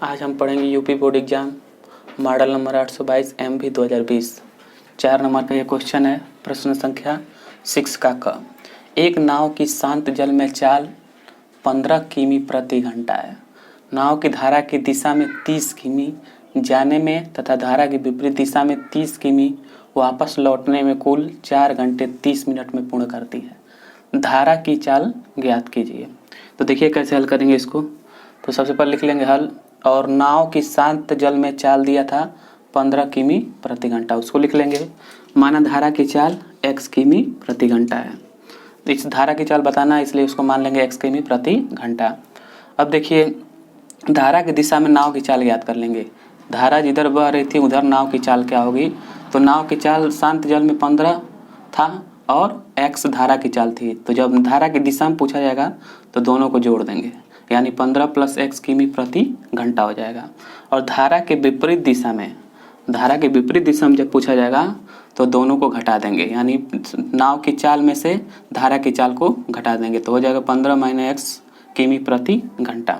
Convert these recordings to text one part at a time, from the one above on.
आज हम पढ़ेंगे UP board exam model number 822 MB 2020। 4 number का ये क्वेश्चन है। प्रश्न संख्या 6 का क। एक नाव की शांत जल में चाल 15 किमी प्रति घंटा है। नाव की धारा की दिशा में 30 किमी जाने में तथा धारा की विपरीत दिशा में 30 किमी वापस लौटने में कुल 4 घंटे 30 मिनट में पूर्ण करती है। धारा की चाल ज्ञात कीजिए। तो देखिए कैसे हल करेंगे इसको। तो सबसे पहले लिख लेंगे हल। और नाव की शांत जल में चाल दिया था 15 किमी प्रति घंटा, उसको लिख लेंगे। माना धारा की चाल x किमी प्रति घंटा है। तो इस धारा की चाल बताना है, इसलिए उसको मान लेंगे x किमी प्रति घंटा। अब देखिए धारा की दिशा में नाव की चाल ज्ञात कर लेंगे। धारा जिधर बह रही थी उधर नाव की चाल क्या होगी। तो नाव की चाल शांत जल में 15 था और x धारा की चाल थी। तो जब धारा की दिशा में पूछा जाएगा तो दोनों को जोड़ देंगे, यानी 15 + x किमी प्रति घंटा हो जाएगा। और धारा के विपरीत दिशा में जब पूछा जाएगा तो दोनों को घटा देंगे, यानी नाव की चाल में से धारा की चाल को घटा देंगे। तो हो जाएगा 15 - x किमी प्रति घंटा।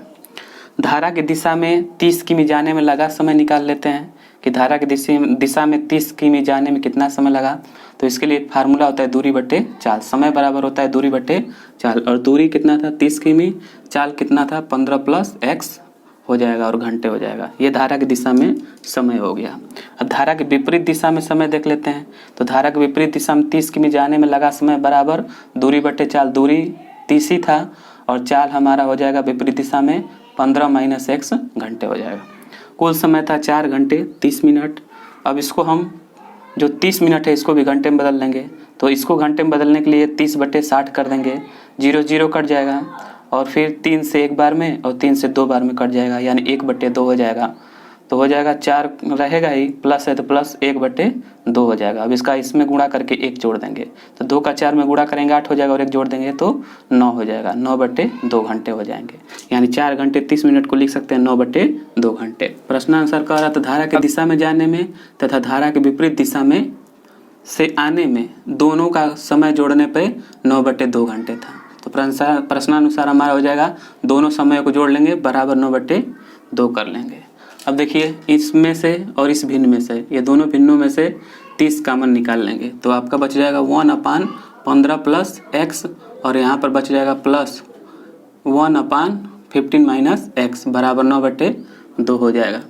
धारा की दिशा में 30 किमी जाने में लगा समय निकाल लेते हैं कि धारा की दिशा में 30 किमी जाने में कितना समय लगा। तो इसके लिए फार्मूला होता है दूरी बटे चाल। समय बराबर होता है दूरी बटे चाल, और दूरी कितना था 30 किमी, चाल कितना था 15 + x हो जाएगा और घंटे हो जाएगा। ये धारा की दिशा में समय हो गया। अब धारा के विपरीत दिशा में समय देख लेते हैं। तो धारा के विपरीत दिशा में 30 किमी जाने में लगा समय बराबर दूरी बटे चाल। दूरी 30 ही था और चाल हमारा हो जाएगा विपरीत दिशा में 15 - x घंटे हो जाएगा। कुल समय था 4 घंटे 30 मिनट। अब इसको हम जो 30 मिनट है इसको भी घंटे में बदल लेंगे। तो इसको घंटे में बदलने के लिए 30/60 कर देंगे। 0 0 कट जाएगा और फिर 3 से 1 बार में और 3 से 2 बार में कट जाएगा, यानी 1/2 हो जाएगा। तो हो जाएगा 4 रहेगा ही, प्लस है तो प्लस 1/2 हो जाएगा। अब इसका इसमें गुणा करके 1 जोड़ देंगे। तो 2 का 4 में गुणा करेंगे 8 हो जाएगा और 1 जोड़ देंगे तो 9 हो जाएगा। 9/2 घंटे हो जाएंगे, यानी 4 घंटे 30 मिनट को लिख सकते हैं 9/2 घंटे। प्रश्नानुसार कह रहा था धारा की दिशा में जाने में तथा धारा के विपरीत दिशा में से आने में दोनों का समय जोड़ने पे 9/2 घंटे था। तो प्रश्नानुसार हमारा हो जाएगा दोनों समय को जोड़ लेंगे बराबर 9/2 कर लेंगे। अब देखिए इसमें से और इस भिन्न में से, ये दोनों भिन्नों में से 30 कॉमन निकाल लेंगे तो आपका बच जाएगा 1/15 + x और यहाँ पर बच जाएगा प्लस 1/15 - x बराबर 9/2 हो जाएगा।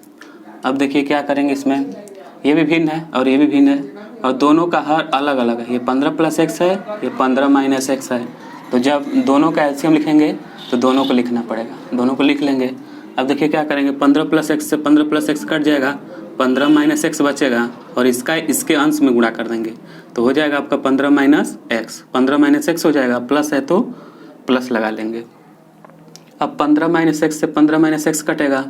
अब देखिए क्या करेंगे इसमें, ये भी भिन्न है और ये भी भिन्न है और दोनों का हर अलग अलग है। ये 15 + x है, ये 15 - x है। तो जब दोनों का एलसीएम लिखेंगे तो दोनों को लिखना पड़ेगा, दोनों को लिख लेंगे। अब देखिए क्या करेंगे, 15 + x से 15 + x कट जाएगा, 15 - x बचेगा और इसका इसके अंश में गुणा कर देंगे। तो हो जाएगा आपका 15 - x। 15 - x हो जाएगा, प्लस है तो प्लस लगा लेंगे। अब 15 - x से 15 - x कटेगा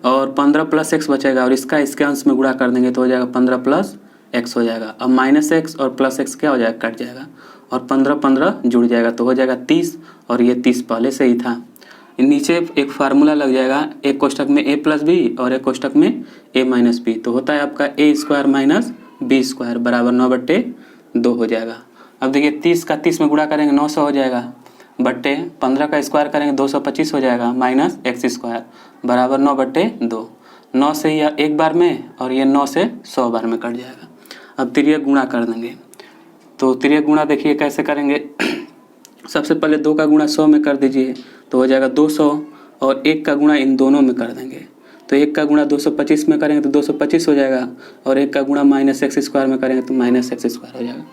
और 15 + x बचेगा और इसका इसके अंश में गुणा कर देंगे तो हो जाएगा 15 + x हो जाएगा। अब -x और +x क्या हो जाएगा, कट जाएगा और 15 जुड़ जाएगा तो हो जाएगा 30 और ये 30 पहले से ही था। नीचे एक फार्मूला लग जाएगा, एक कोष्ठक में a + b और एक कोष्ठक में a - b। तो होता है आपका a² - b² बराबर 9/2 हो जाएगा। अब देखिए 30 का 30 में गुणा करेंगे 900 हो जाएगा, बट्टे 15 का स्क्वायर करेंगे 225 हो जाएगा, माइनस x² बराबर 9/2। 9 से यह 1 बार में और ये 9 से 100 बार में कट जाएगा। अब तिर्यक गुणा कर देंगे। तो तिर्यक गुणा देखिए कैसे करेंगे। सबसे पहले 2 का गुणा 100 में कर दीजिए तो हो जाएगा 200 और 1 का गुणा इन दोनों में कर देंगे। तो 1 का गुणा 225 में करेंगे तो 225 हो जाएगा और 1 का गुणा -x² में करेंगे तो -x² हो जाएगा।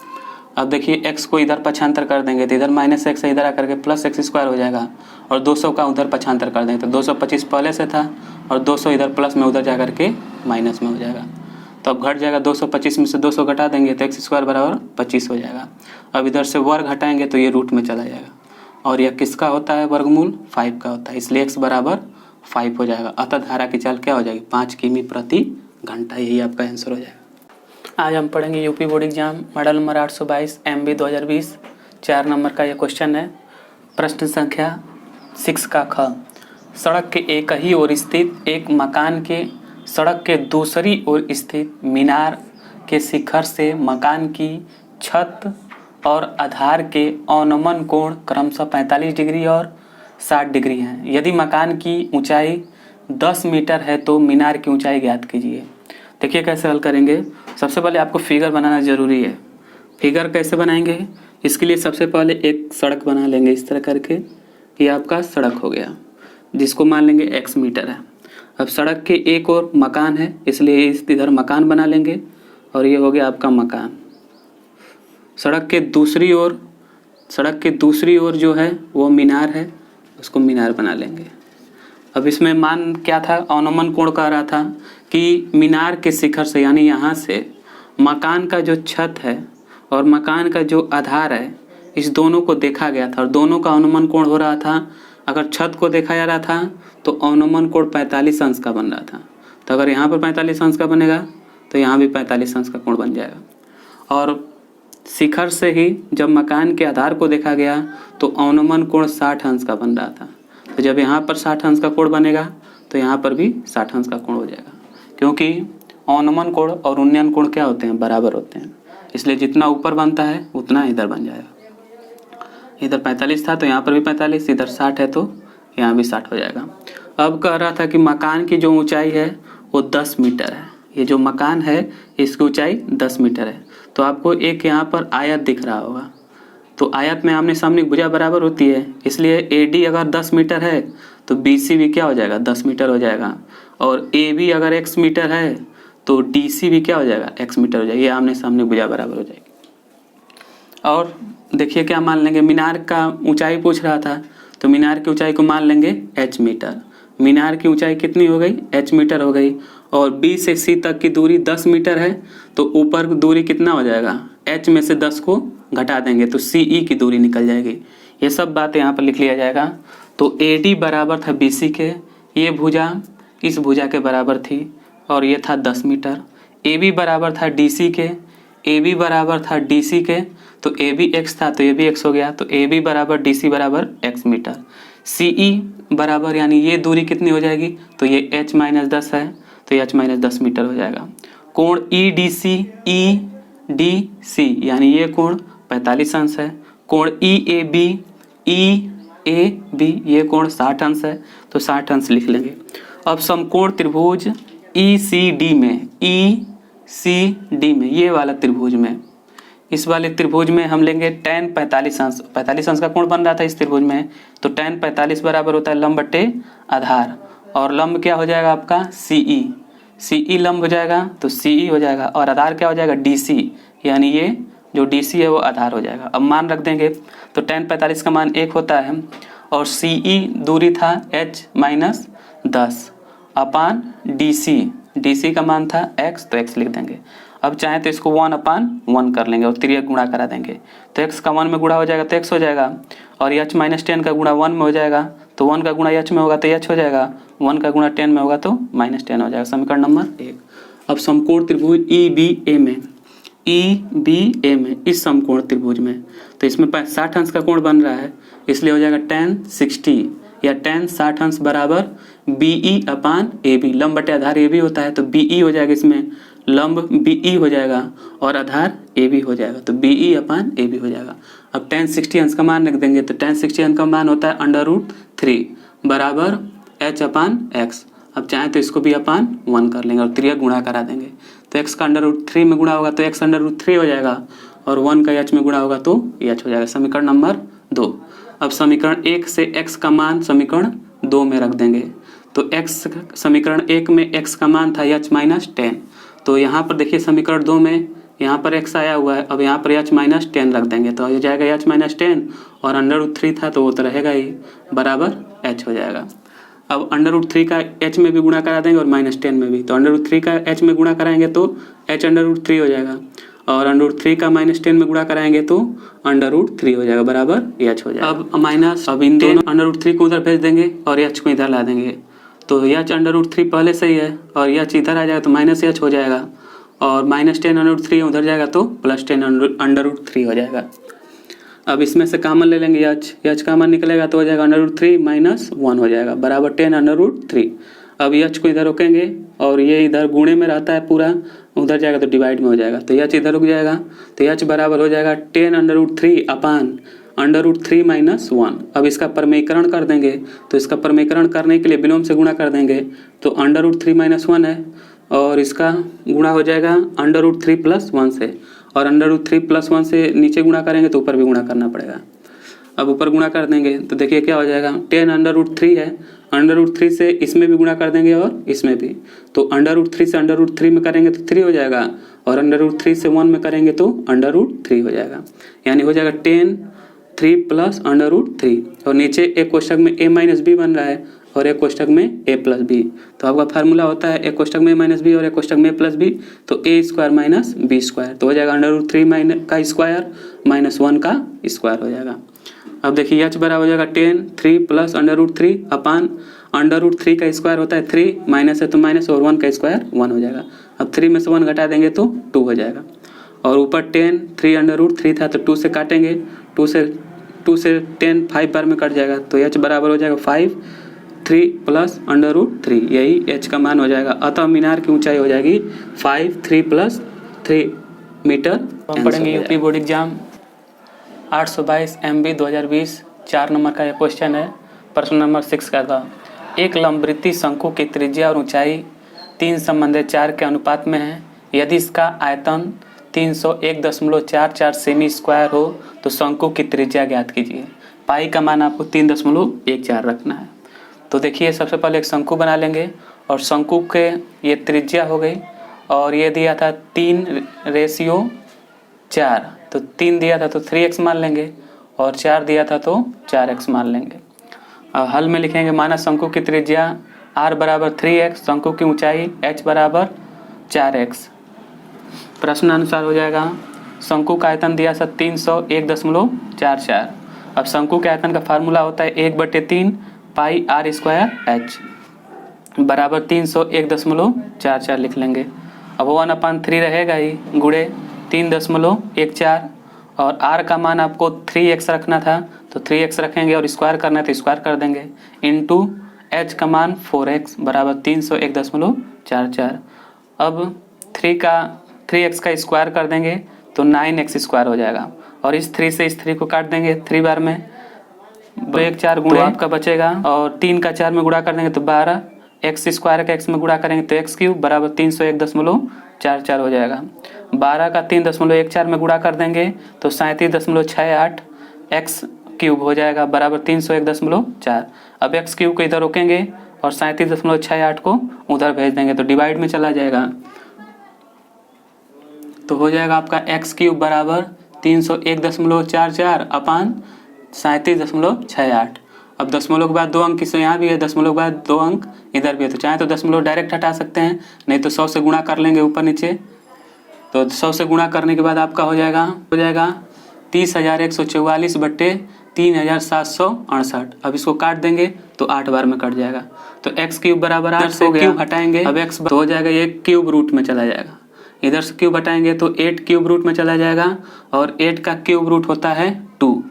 अब देखिए x को इधर पक्षांतर कर देंगे तो इधर -x इधर आकर के +x² हो जाएगा और 200 का उधर पक्षांतर कर देंगे तो 225 पहले से था और 200 इधर प्लस में उधर जा करके माइनस में हो जाएगा। तो अब घट जाएगा, 225 में से 200 घटा देंगे तो x² बराबर 25 हो जाएगा। अब इधर से वर्ग घटाएंगे तो ये रूट में चला जाएगा और यह किसका होता है, वर्गमूल 5 का होता है, इसलिए x बराबर 5 हो जाएगा। अतः धारा की चाल क्या हो जाएगी, 5 किमी प्रति घंटा। यही आपका आंसर हो जाएगा। आज हम पढ़ेंगे UP board exam model number 822 MB 2020। 4 number का यह क्वेश्चन है। प्रश्न संख्या 6 का ख। सड़क के एक ही ओर स्थित एक मकान के सड़क के दूसरी ओर स्थित मीनार के शिखर से मकान की छत और आधार के अवनमन कोण क्रमशः 45 डिग्री और 60 डिग्री हैं। यदि मकान की ऊंचाई 10 मीटर है तो मीनार की ऊंचाई ज्ञात कीजिए। देखिए कैसे हल करेंगे। सबसे पहले आपको फिगर बनाना जरूरी है। फिगर कैसे बनाएंगे, इसके लिए सबसे पहले एक सड़क बना लेंगे इस तरह करके। ये आपका सड़क हो गया जिसको मान लेंगे x मीटर है। अब सड़क के एक और मकान है इसलिए इधर मकान बना लेंगे और ये हो गया आपका मकान। सड़क के दूसरी ओर जो है वो मीनार है, उसको मीनार बना लेंगे। अब इसमें मान क्या था, अनुमान कोण कह रहा था कि मीनार के शिखर से यानी यहाँ से मकान का जो छत है और मकान का जो आधार है इस दोनों को देखा गया था और दोनों का अनुमान कोण हो रहा था। अगर छत को देखा जा रहा था तो अनुमान कोण 45 अंश का बन रहा था। तो अगर यहाँ पर 45 अंश का बनेगा तो यहाँ भी 45 अंश का कोण बन जाएगा। और शिखर से ही जब मकान के आधार को देखा गया तो अनुमान कोण 60 अंश का बन रहा था। तो जब यहाँ पर 60 अंश का कोण बनेगा तो यहाँ पर भी 60 अंश का कोण हो जाएगा, क्योंकि अनुमान कोण और उन्नयन कोण क्या होते हैं, बराबर होते हैं। इसलिए जितना ऊपर बनता है उतना इधर बन जाएगा। इधर 45 था तो यहाँ पर भी 45, इधर 60 है तो यहाँ भी 60 हो जाएगा। अब कह रहा था कि मकान की जो ऊंचाई है वो 10 मीटर है। ये जो मकान है इसकी ऊंचाई 10 मीटर है। तो आपको एक यहाँ पर आयत दिख रहा होगा, तो आयत में आमने सामने भुजा बराबर होती है, इसलिए AD अगर 10 मीटर है तो BC भी क्या हो जाएगा, 10 मीटर हो जाएगा। और AB अगर x मीटर है तो DC भी क्या हो जाएगा, x मीटर हो जाएगा। ये आमने सामने भुजा बराबर हो जाएगी। और देखिए क्या मान लेंगे, मीनार का ऊंचाई पूछ रहा था तो मीनार की ऊंचाई को मान लेंगे h मीटर। मीनार की ऊंचाई कितनी हो गई, h मीटर हो गई। और B से C तक की दूरी 10 मीटर है तो ऊपर दूरी कितना हो जाएगा, h में से 10 को घटा देंगे तो CE की दूरी निकल जाएगी। ये सब बातें यहाँ पर लिख लिया जाएगा। तो AD बराबर था BC के, ये भुजा इस भुजा के बराबर थी और ये था 10 मीटर। AB बराबर था DC के, AB बराबर था DC के, तो AB x था तो ये भी x हो गया। तो AB बराबर DC बराबर x मीटर। CE बराबर यानी ये दूरी कितनी हो जाएगी, तो ये h माइनस 10 है तो ये h माइनस 10 मीटर हो जाएगा। कोण EDC यानी ये कोण 45 अंश है। कोण EAB ये कोण 60 अंश है तो 60 अंश लिख लेंगे। अब समकोण त्रिभुज ECD में ये वाला त्रिभुज में, इस वाले त्रिभुज में हम लेंगे tan 45 अंश। 45 अंश का कोण बन रहा था इस त्रिभुज में, तो tan 45 बराबर होता है लंब बटे आधार। और लंब क्या हो जाएगा आपका CE लंब हो जाएगा तो CE हो जाएगा। और आधार क्या हो जाएगा, DC, यानी ये जो DC है वो आधार हो जाएगा। अब मान रख देंगे तो tan 45 का मान 1 होता है और CE दूरी था h माइनस 10 अपान DC का मान था x तो x लिख देंगे। अब चाहे तो इसको 1/1 कर लेंगे और तिर्यक गुणा करा देंगे तो x का 1 में गुणा हो जाएगा तो x हो जाएगा। और h माइनस 10 का गुणा 1 में हो जाएगा तो 1 का गुणा h में होगा तो h हो जाएगा, 1 का गुणा 10 में होगा तो माइनस 10 हो जाएगा। समीकरण नंबर 1। अब समकोण त्रिभुज EBA में इस समकोण त्रिभुज में तो इसमें 60 अंश का कोण बन रहा है, इसलिए हो जाएगा tan 60 या tan 60 अंश बराबर BE अपान AB। लंब बटे आधार AB होता है तो BE हो जाएगा, इसमें लंब BE हो जाएगा और आधार AB हो जाएगा तो BE अपान AB हो जाएगा। अब tan 60 अंश का मान रख देंगे तो tan 60 अंश का मान होता है √3 बराबर h अपान x। अब चाहे तो इसको भी अपान 1 कर लेंगे और तिर्यक गुणा करा देंगे तो x का √3 में गुणा होगा तो x √3 हो जाएगा और 1 का h में गुणा होगा तो h हो जाएगा। समीकरण नंबर 2। अब समीकरण 1 से x का मान समीकरण 2 में रख देंगे तो x समीकरण 1 में x का मान था h माइनस 10, तो यहाँ पर देखिए समीकरण 2 में यहाँ पर x आया हुआ है। अब यहाँ पर h माइनस 10 रख देंगे तो हो जाएगा h माइनस 10 और √3 था तो वो तो रहेगा ही बराबर h हो जाएगा। अब √3 का h में भी गुणा करा देंगे और माइनस 10 में भी, तो √3 का h में गुणा कराएंगे तो h √3 हो जाएगा और √3 का माइनस 10 में गुणा कराएंगे तो √3 हो जाएगा बराबर h हो जाएगा। अब माइनस, अब इन दोनों √3 को उधर भेज देंगे और h को इधर ला देंगे तो h √3 पहले से ही है और h इधर आ जाएगा तो माइनस h हो जाएगा और माइनस 10 √3 उधर जाएगा तो प्लस 10 √3 हो जाएगा। अब इसमें से कॉमन ले लेंगे h कॉमन निकलेगा तो हो जाएगा √3 माइनस 1 हो जाएगा बराबर 10 √3। अब h को इधर रोकेंगे और ये इधर गुणे में रहता है पूरा, उधर जाएगा तो डिवाइड में हो जाएगा तो h इधर रुक जाएगा तो h बराबर हो जाएगा 10 √3 अपान √3 - 1। अब इसका परमीकरण कर देंगे, तो इसका परमीकरण करने के लिए विलोम से गुणा कर देंगे, तो √3 - 1 है और इसका गुणा हो जाएगा √3 + 1 से, और √3 + 1 से नीचे गुणा करेंगे तो ऊपर भी गुणा करना पड़ेगा। अब ऊपर गुणा कर देंगे तो देखिए क्या हो जाएगा, 10 √3 है, √3 से इसमें भी गुणा कर देंगे और इसमें भी, तो √3 से √3 में करेंगे तो 3 हो जाएगा, और √3 से 1 में करेंगे तो √3 हो जाएगा, यानी हो जाएगा 10 3 + √3। और नीचे एक कोष्ठक में a - b बन रहा है और एक कोष्ठक में a + b, तो आपका फार्मूला होता है एक कोष्ठक में a - b और एक कोष्ठक में a + b, तो a² - b², तो हो जाएगा √3 का स्क्वायर -1 का स्क्वायर हो जाएगा। अब देखिए h बराबर हो जाएगा 10 3 + √3 अपान √3 का स्क्वायर होता है 3, माइनस है तो माइनस, और 1 का स्क्वायर 1 हो जाएगा। अब 3 में से 1 घटा देंगे तो 2 हो जाएगा, और ऊपर 10 3 √3 था तो 2 से काटेंगे, 2 से 10 5 बार में कट जाएगा, तो h बराबर हो जाएगा 5 3 + √3, यही h का मान हो जाएगा। अतः मीनार की ऊंचाई हो जाएगी 5 3 + 3 मीटर। हम पढ़ेंगे UP board exam 822 MB 2020, 4 number का यह क्वेश्चन है। प्रश्न नंबर 6 का था, एक लंबवृत्तीय शंकु की त्रिज्या और ऊंचाई 3:4 के अनुपात में है। यदि इसका आयतन 301.44 सेमी स्क्वायर हो तो शंकु की त्रिज्या ज्ञात कीजिए। पाई का मान आपको 3.14 रखना है। तो देखिए सबसे पहले एक शंकु बना लेंगे, और शंकु के ये त्रिज्या हो गई, और ये दिया था 3:4, तो 3 दिया था तो 3x मान लेंगे, और 4 दिया था तो 4x मान लेंगे। अब हल में लिखेंगे, माना शंकु की त्रिज्या r बराबर 3x, शंकु की ऊंचाई h बराबर 4x। प्रश्न अनुसार हो जाएगा, शंकु का आयतन दिया था 301.44। अब शंकु के आयतन का फार्मूला होता है 1/3 पाई r² h बराबर 301.44 लिख लेंगे। अब 1/3 रहेगा ही, गुणे 3.14, और r का मान आपको 3x रखना था तो 3x रखेंगे, और स्क्वायर करना है तो स्क्वायर कर देंगे, इंटू h का मान 4x बराबर 301.44। अब 3x का स्क्वायर कर देंगे तो 9x² हो जाएगा, और इस 3 से इस 3 को काट देंगे 3 बार में, 1 4 गुणे आपका बचेगा, और 3 का 4 में गुणा कर देंगे तो 12, x² का x में गुणा करेंगे तो x³ बराबर 301.44 हो जाएगा। 12 का 3.14 में गुणा कर देंगे तो 37.68 x³ हो जाएगा बराबर 301.4। अब x³ को इधर रोकेंगे और 37.68 को उधर भेज देंगे तो डिवाइड में चला जाएगा, तो हो जाएगा आपका x³ बराबर 301.44 अपान 37.68। अब दशमलव के बाद 2 अंक किससे यहाँ भी है, दशमलव के बाद 2 अंक इधर भी है, तो चाहे तो दशमलव डायरेक्ट हटा सकते हैं, नहीं तो 100 से गुणा कर लेंगे ऊपर नीचे। तो 100 से गुणा करने के बाद आपका हो जाएगा 30,144 बट्टे 3,768। अब इसको काट देंगे तो 8 बार में कट जाएगा, तो x³ बराबर 8 से क्यूब हटाएंगे, अब x तो हो जाएगा ये क्यूब रूट में चला जाएगा, इधर से क्यूब हटाएंगे तो 8 क्यूब रूट में चला जाएगा, और 8 का क्यूब रूट होता है 2,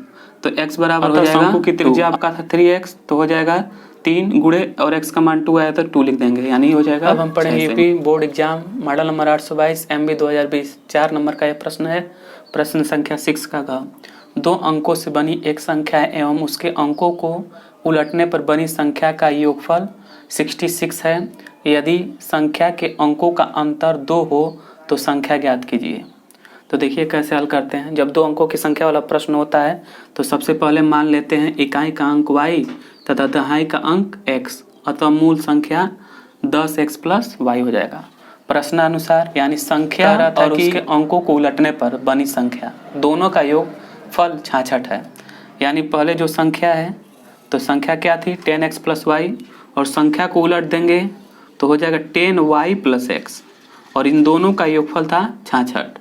तो x बराबर हो जाएगा, शंकु की त्रिज्या आपका था 3x, तो हो जाएगा 3 गुणे और x का मान 2 आया तो 2 लिख देंगे, यानी हो जाएगा। अब हम पढ़ेंगे UP board exam model number 822 MB 2020, 4 number का यह प्रश्न है। प्रश्न संख्या 6 का था, 2 अंकों से बनी एक संख्या एवं उसके अंकों को उलटने पर बनी संख्या का योगफल 66 है। यदि संख्या के अंकों का अंतर 2 हो तो संख्या ज्ञात कीजिए। तो देखिए कैसे हल करते हैं। जब 2 अंकों की संख्या वाला प्रश्न होता है तो सबसे पहले मान लेते हैं इकाई का अंक y तथा दहाई का अंक x, अतः मूल संख्या 10x + y हो जाएगा। प्रश्नानुसार यानी संख्या और उसके अंकों को उलटने पर बनी संख्या दोनों का योग फल 66 है। यानी पहले जो संख्या है तो संख्या क्या थी 10x + y, और संख्या को उलट देंगे तो हो जाएगा 10y + x, और इन दोनों का योगफल था 66।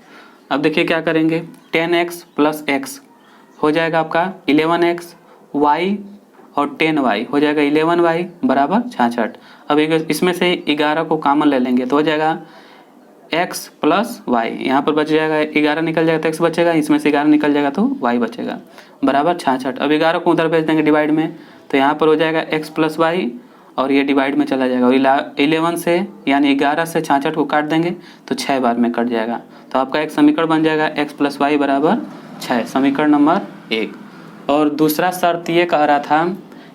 अब देखिए क्या करेंगे, 10x + x हो जाएगा आपका 11x, y और 10y हो जाएगा 11y बराबर 66। अब इसमें से 11 को कॉमन ले लेंगे तो हो जाएगा x + y, यहाँ पर बच जाएगा 11 निकल जाएगा तो x बचेगा, इसमें से 11 निकल जाएगा तो y बचेगा बराबर 66। अब 11 को उधर भेज देंगे डिवाइड में, तो यहाँ पर हो जाएगा x + y, और ये डिवाइड में चला जाएगा, और 11 से यानी 11 से 66 को काट देंगे तो 6 बार में कट जाएगा, तो आपका एक समीकरण बन जाएगा x + y बराबर 6, समीकरण नंबर 1। और दूसरा शर्त ये कह रहा था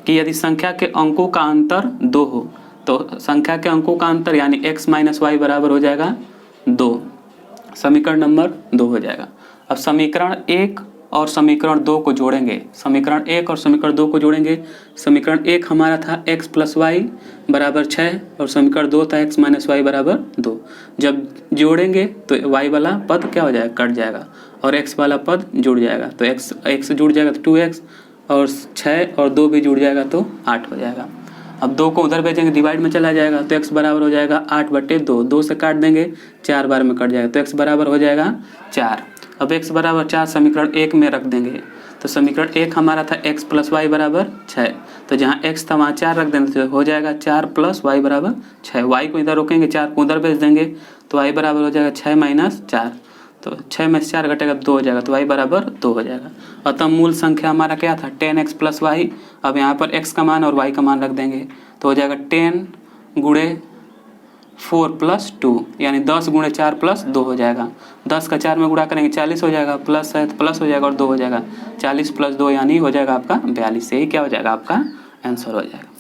कि यदि संख्या के अंकों का अंतर 2 हो, तो संख्या के अंकों का अंतर यानी x माइनस वाई बराबर हो जाएगा 2। समीकरण नंबर 2 हो जाएगा। अब समीकरण 1 और समीकरण 2 को जोड़ेंगे। समीकरण 1 और समीकरण 2 को जोड़ेंगे। समीकरण 1 हमारा था x प्लस वाई बराबर 6 और समीकरण 2 था x माइनस वाई बराबर 2। जब जोड़ेंगे तो y वाला पद क्या हो जाएगा, कट जाएगा और x वाला पद जुड़ जाएगा। तो x जुड़ जाएगा तो 2x और 6 और 2 भी जुड़ जाएगा तो 8 हो जाएगा। अब 2 को उधर भेजेंगे, डिवाइड में चला जाएगा तो x बराबर हो जाएगा 8/2। 2 से काट देंगे 4 बार में कट जाएगा तो x बराबर हो जाएगा 4। अब x बराबर 4 समीकरण 1 में रख देंगे। तो समीकरण 1 हमारा था x प्लस वाई बराबर 6, तो जहाँ x था वहाँ 4 रख देंगे तो हो जाएगा 4 प्लस वाई बराबर 6। y को इधर रोकेंगे, 4 को उधर भेज देंगे तो y बराबर हो जाएगा 6 माइनस 4। तो 6 में से 4 घटेगा 2 हो जाएगा तो y बराबर 2 हो जाएगा। अतः मूल संख्या हमारा क्या था 10x प्लस वाई। अब यहाँ पर x का मान और y का मान रख देंगे तो हो जाएगा 10 गुणे 4 प्लस 2 यानी 10 गुणे 4 प्लस 2 हो जाएगा। 10 का 4 में गुणा करेंगे 40 हो जाएगा, प्लस है तो प्लस हो जाएगा और 2 हो जाएगा। 40 प्लस 2 यानी हो जाएगा आपका 42। यही क्या हो जाएगा, आपका आंसर हो जाएगा।